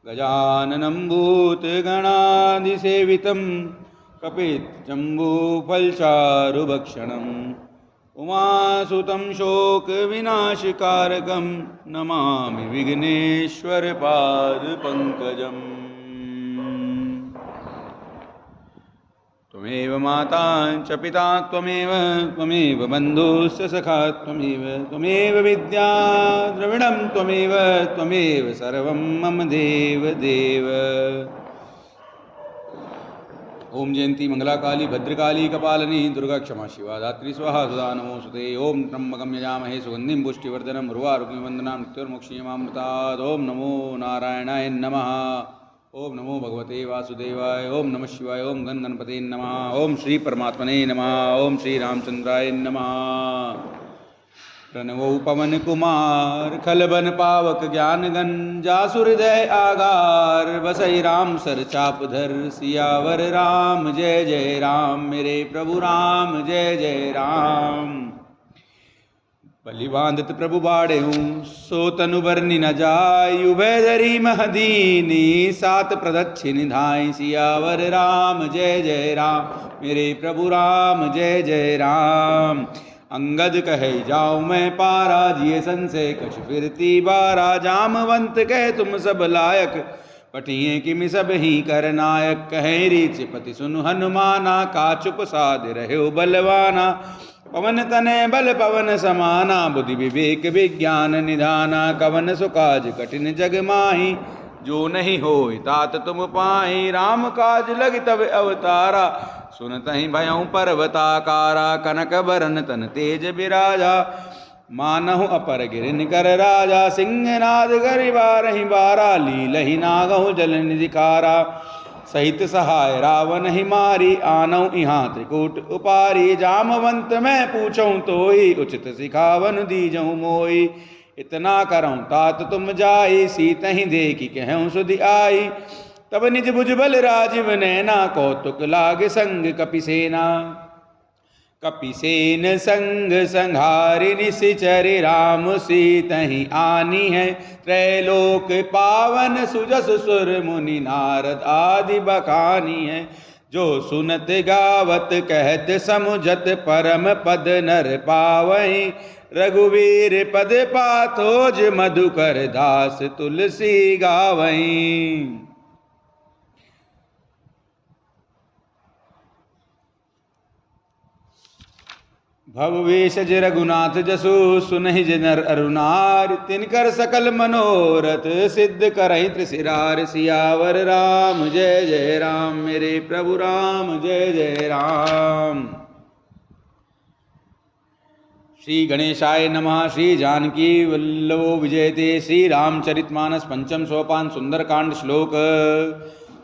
गजाननं भूतगणाधिसेवितं कपितजम्बूफलचारुभक्षणम् उमासुतं शोकविनाशकारकं नमामि विघ्नेश्वरपादपङ्कजम्। त्वमेव माता च पिता त्वमेव बन्धुश्च सखा त्वमेव विद्या द्रविणं त्वमेव सर्वं मम देव देव। ओम जयंती मंगला काली भद्रकाली कपालिनी दुर्गा क्षमा शिवा धात्री स्वाहा सुधा नमोस्तुते। ओम त्र्यंबकं यजामहे सुगंधिं पुष्टिवर्धनम् उर्वारुकमिव वन्दनां मृत्युर्मुक्षीयमामृतात्। ओम नमो नारायणाय नमः। ओम नमो भगवते वासुदेवाय। ओम नमः शिवाय। ओम गणपते नमः। ओम श्री परमात्मने नमः। ओम श्री रामचंद्राय नमः। प्रणवो पवन कुमार खलबन पावक ज्ञान गण जासु हृदय आगार बसई राम सर चाप धर सियावर राम जय जय राम मेरे प्रभु राम जय जय राम। बलि बांधत प्रभु बाड़े हूँ सो तनु बरनी न जाय उभय धरी महदीनी सात प्रदक्षिण धाय सियावर राम जय जय राम मेरे प्रभु राम जय जय राम। अंगद कहे जाओ मैं पारा जिये संशय कछ फिरती बारा जामवंत कहे तुम सब लायक पठिए किमि सब ही कर नायक। कहे रीच पति सुनु हनुमाना का चुप साध रहे बलवाना पवन तनय बल पवन समाना बुद्धि विवेक विज्ञान निधाना। कवन सुकाज कठिन जग माही जो नहीं होय तात तुम पाहि राम काज लग तब अवतारा सुनतहि भयउ पर्वताकारा। कनक बरन तन तेज बिराजा मानहु अपर गिरिन कर राजा सिंहनाद गरि बारहि बारा लीलहि नागहु जल निधिकारा। सहित सहाय रावण ही मारी आनऊ इहाँ त्रिकूट उपारी जामवंत मैं पूछऊँ तोई उचित सिखावन दीजऊँ मोई। इतना करऊँ तात तुम जाई सीतहि देखी कहूँ सुधि आई तब निज भुज बल राजीव नैना कौतुक लाग संग कपिसेना। कपिसेन संग संहारि निशिचर राम सीतहि आनी है त्रैलोक पावन सुजस सुर मुनि नारद आदि बखानी है। जो सुनत गावत कहत समुझत परम पद नर पावहि रघुवीर पद पाथोज मधुकर दास तुलसी गावहि। भववेश ज रघुनाथ जसु सुनहि जनर अरुणार तिनकर सकल मनोरथ सिद्ध करहि त्रिशिरार। सियावर राम जय जय राम मेरे प्रभु राम जय जय राम। श्री गणेशाय नमः। श्री जानकी वल्लभो विजयते। श्री रामचरितमानस पंचम सोपान सुंदरकांड श्लोक।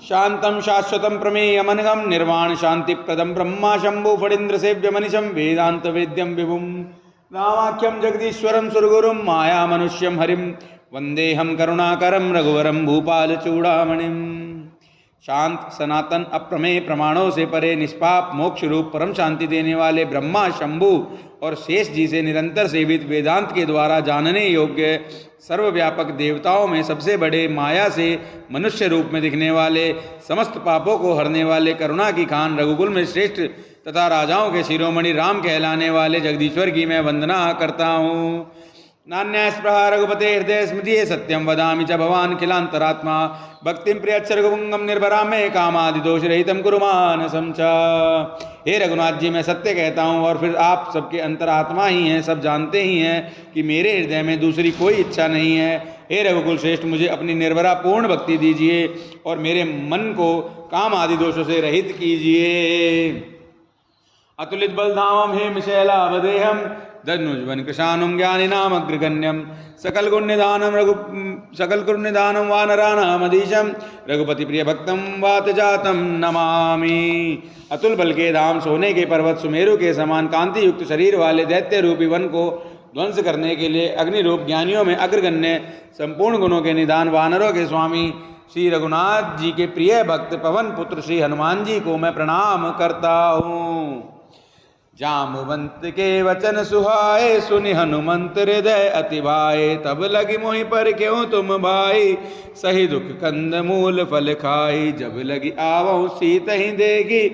शांतं शाश्वतं प्रमेयमनघं निर्वाण शांति प्रदं ब्रह्मा शंभु फणीन्द्र सेव्य मनिशं वेदांत वेद्यं विभुं रामाख्यं जगदीश्वरं सुरगुरुं माया मनुष्यं हरिं वंदेहं करुणाकरं रघुवरं भूपाल चूड़ामणिं। शांत सनातन अप्रमेय प्रमाणों से परे निष्पाप मोक्ष रूप परम शांति देने वाले ब्रह्मा शंभु और शेष जी से निरंतर सेवित वेदांत के द्वारा जानने योग्य सर्वव्यापक देवताओं में सबसे बड़े माया से मनुष्य रूप में दिखने वाले समस्त पापों को हरने वाले करुणा की खान रघुकुल में श्रेष्ठ तथा राजाओं के शिरोमणि राम कहलाने वाले जगदीश्वर की मैं वंदना करता हूँ। नान्या स्पृहा रघुपते हृदय स्मृति सत्यम वदामि च भवान खिलांतरात्मा भक्तिम प्रियच्छ रघुपुंगम निर्भरा में कामादि दोष रहितम कुरु मानसं च। हे रघुनाथ जी मैं सत्य कहता हूँ और फिर आप सबके अंतरात्मा ही हैं सब जानते ही हैं कि मेरे हृदय में दूसरी कोई इच्छा नहीं है। हे रघुकुल श्रेष्ठ मुझे अपनी निर्भरा पूर्ण भक्ति दीजिए और मेरे मन को काम आदि दोषों से रहित कीजिए। अतुलित बलधामम हेम शैलावदेहम धनुजवन कृशानुम ज्ञानी नाम अग्रगण्यम सकल गुण निधानम वानरानामधीशम रघुपति प्रिय भक्तम वात जातम नमामि। अतुल बल के धाम सोने के पर्वत सुमेरु के समान कांति युक्त शरीर वाले दैत्य रूपी वन को ध्वंस करने के लिए अग्नि रूप ज्ञानियों में अग्रगण्य संपूर्ण गुणों के निधान वानरों के स्वामी श्री रघुनाथ जी के प्रिय भक्त पवन पुत्र श्री हनुमान जी को मैं प्रणाम करता हूँ। जामवंत के वचन सुहाए, सुनि हनुमंत हृदय अति भाए। तब लगी मोहि पर क्यों तुम भाई, सही दुख कंद मूल फल खाई। जब लगी आवहु सीत ही देगी,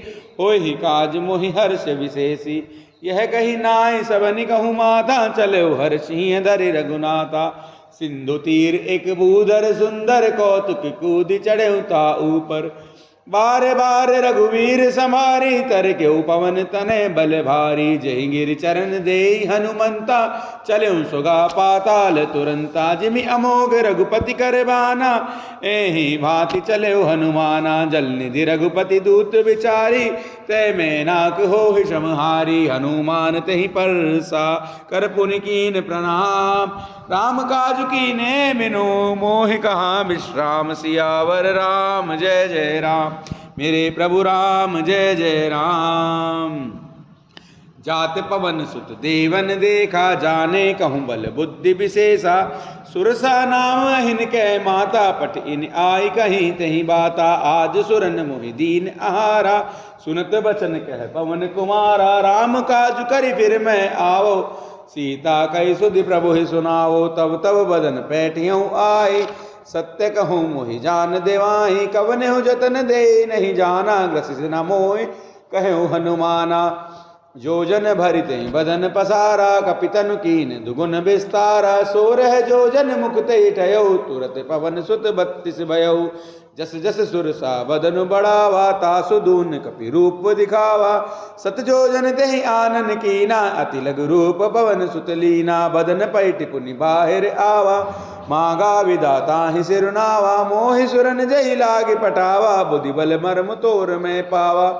होहि काज मोहि हर्ष विशेषी। यह कही नाय सबनि कहूँ माता, चले हर्षि धरि रघुनाथा। सिंधु तीर एक बूदर सुंदर, कौतुक कूद चढ़े ता ऊपर। बार बार रघुवीर समारी, तर के पवन तने बल भारी। जय गिर चरण दे हनुमंता, चले सुगा पाताल तुरंता। जिमि अमोघ रघुपति कर बाना, एहि भांति चले हनुमाना। जल निधि रघुपति दूत विचारी, तय में नाक हो समहारी। हनुमान तहि परसा, कर पुनि कीन प्रणाम। राम काज कीने बिनु, मोहि कहाँ विश्राम। सियावर राम जय जय राम, मेरे प्रभु राम जय जय राम। जात पवन सुत देवन देखा, जाने कहूँ बल बुद्धि विशेषा। सुरसा नाम हिनके माता, पट इन आई कहीं तहीं बाता। आज सुरन मोहि दीन आहारा, सुनत बचन कह पवन कुमारा। राम काज करि फिर मैं आवो, सीता कई सुधि प्रभु ही सुनाओ। तब तब बदन पैठियों आए, सत्य कहूँ मोहि जान देवाही। कवन हो जतन दे नहीं जाना, ग्रसित न मोहि कहूँ हनुमाना। जोजन भरिते बदन पसारा, कपितनु कीन दुगुन विस्तारा। सोरह जोजन मुकुते ठयो, तुरत पवन सुत 32 भयउ। जस जस सुरसा बदन बढ़ावा, तासु दून कपि रूप दिखावा। सत जोजन तेहि आनन कीना, अति लघु रूप पवन सुत लीना। बदन पैठ पुनि बाहिर आवा, मांगा विदाता ही सिरुनावा। मोहि सुरन जहि लागे पटावा, बुद्धि बल मर्म तोर में पावा।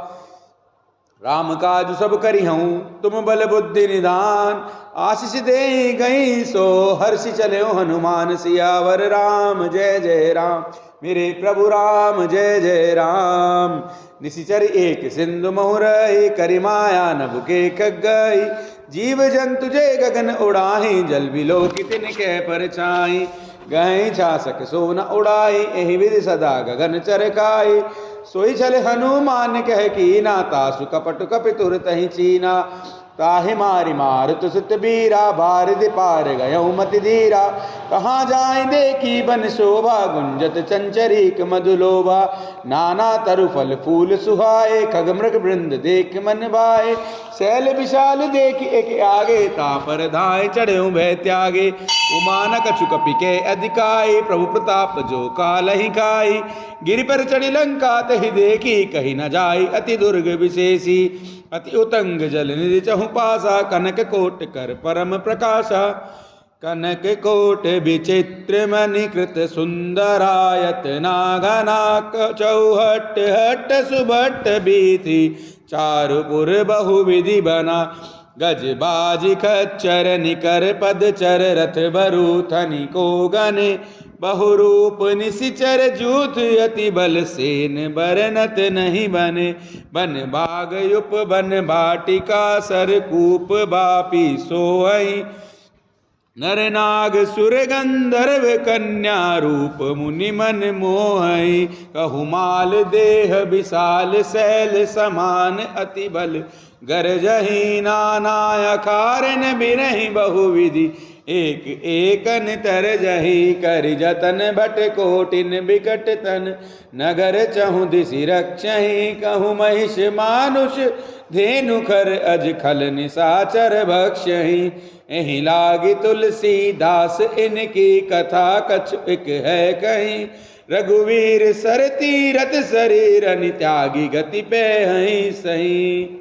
राम काज सब करी हूँ, तुम बल बुद्धि निदान। आशीष दे गई सो हर्षि चले हनुमान। सियावर राम जय जय राम, मेरे प्रभु राम जय जय राम। निशिचर एक सिंधु मोहरई, करि माया नभ के गई। जीव जंतु जय गगन उड़ाही, जल बिलो कितन के परछाई। गई छासक सो न उड़ाई, एहि विधि सदा गगन चरकाई। सोई चल हनुमान कह कीना, तासु कपट कपि तुरत ही चीना। ताहि मारि मारुत सुत बीरा, बारिधि पार गयौ मति धीरा। कहाँ जाए देखी बन शोभा, गुंजत चंचरीक मधुलोभा। नाना तरु फल फूल सुहाए, खग मृग वृंद देख मन भाए। शैल विशाल देख एक आगे, तापर धाय चढ़े भय त्यागे। उमान कछु कपि के अधिकाई, प्रभु प्रताप जो कालहि खाई। गिरि पर चढ़ी लंका तहि देखी, कही न जाई अति दुर्ग विशेषी। अति उतंग जल निधि चहु पासा, कनक कोट कर परम प्रकाशा। कनक कोट विचित्र मणिकृत सुंदरायत। नागना चौहट हट सुभट बीथी, चारुपुर बहुविधि बना। गज बाज खच्चर निकर पदचर, रथ बरूथनि को गने। बहुरूप निशिचर जूथ, अति बल सेन बरनत नहीं बने। बन बाग युप बन बाटिका, सरकूप बापी सोई। नर नाग सुर गंधर्व कन्या, रूप मुनि मन मोहई। कहुमाल देह विशाल, शैल समान अति बल। गरजही नाना अखारन बिरहि बहुविधि। एक एकन तरजही, करि जतन भट कोटिन बिकट तन। नगर चहु दिशि रक्षहि, कहु महिष मानुष। धेनु खर अज खल निशाचर भक्षहि। एहि लागी तुलसीदास, इनकी कथा कछु एक है कहीं। रघुवीर सर तीरथ शरीर, त्यागी गति पे हहीं सही।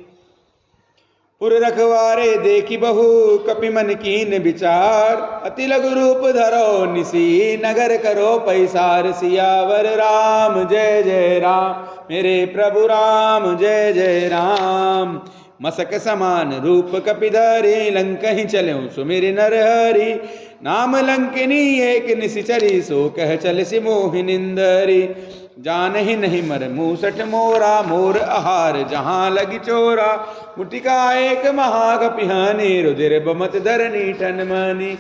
पुर रखवारे देखी बहु, कपि मन कीन विचार। अति लघु रूप धरो निसी, नगर करो पैसार। सियावर राम जय जय राम, मेरे प्रभु राम जय जय राम। मसक समान रूप कपिधरी, लंकहि चलऊँ सुमिरि नरहरि। नाम लंकिनी एक निशिचरी, सो कह चल सि मोहि निंदरी। जानहि नहीं मर मूसठ मोरा, मोर आहार जहाँ लगी चोरा। मुटिका एक महाकपिहानी, रुधिर बमत धरनी ठन मानी।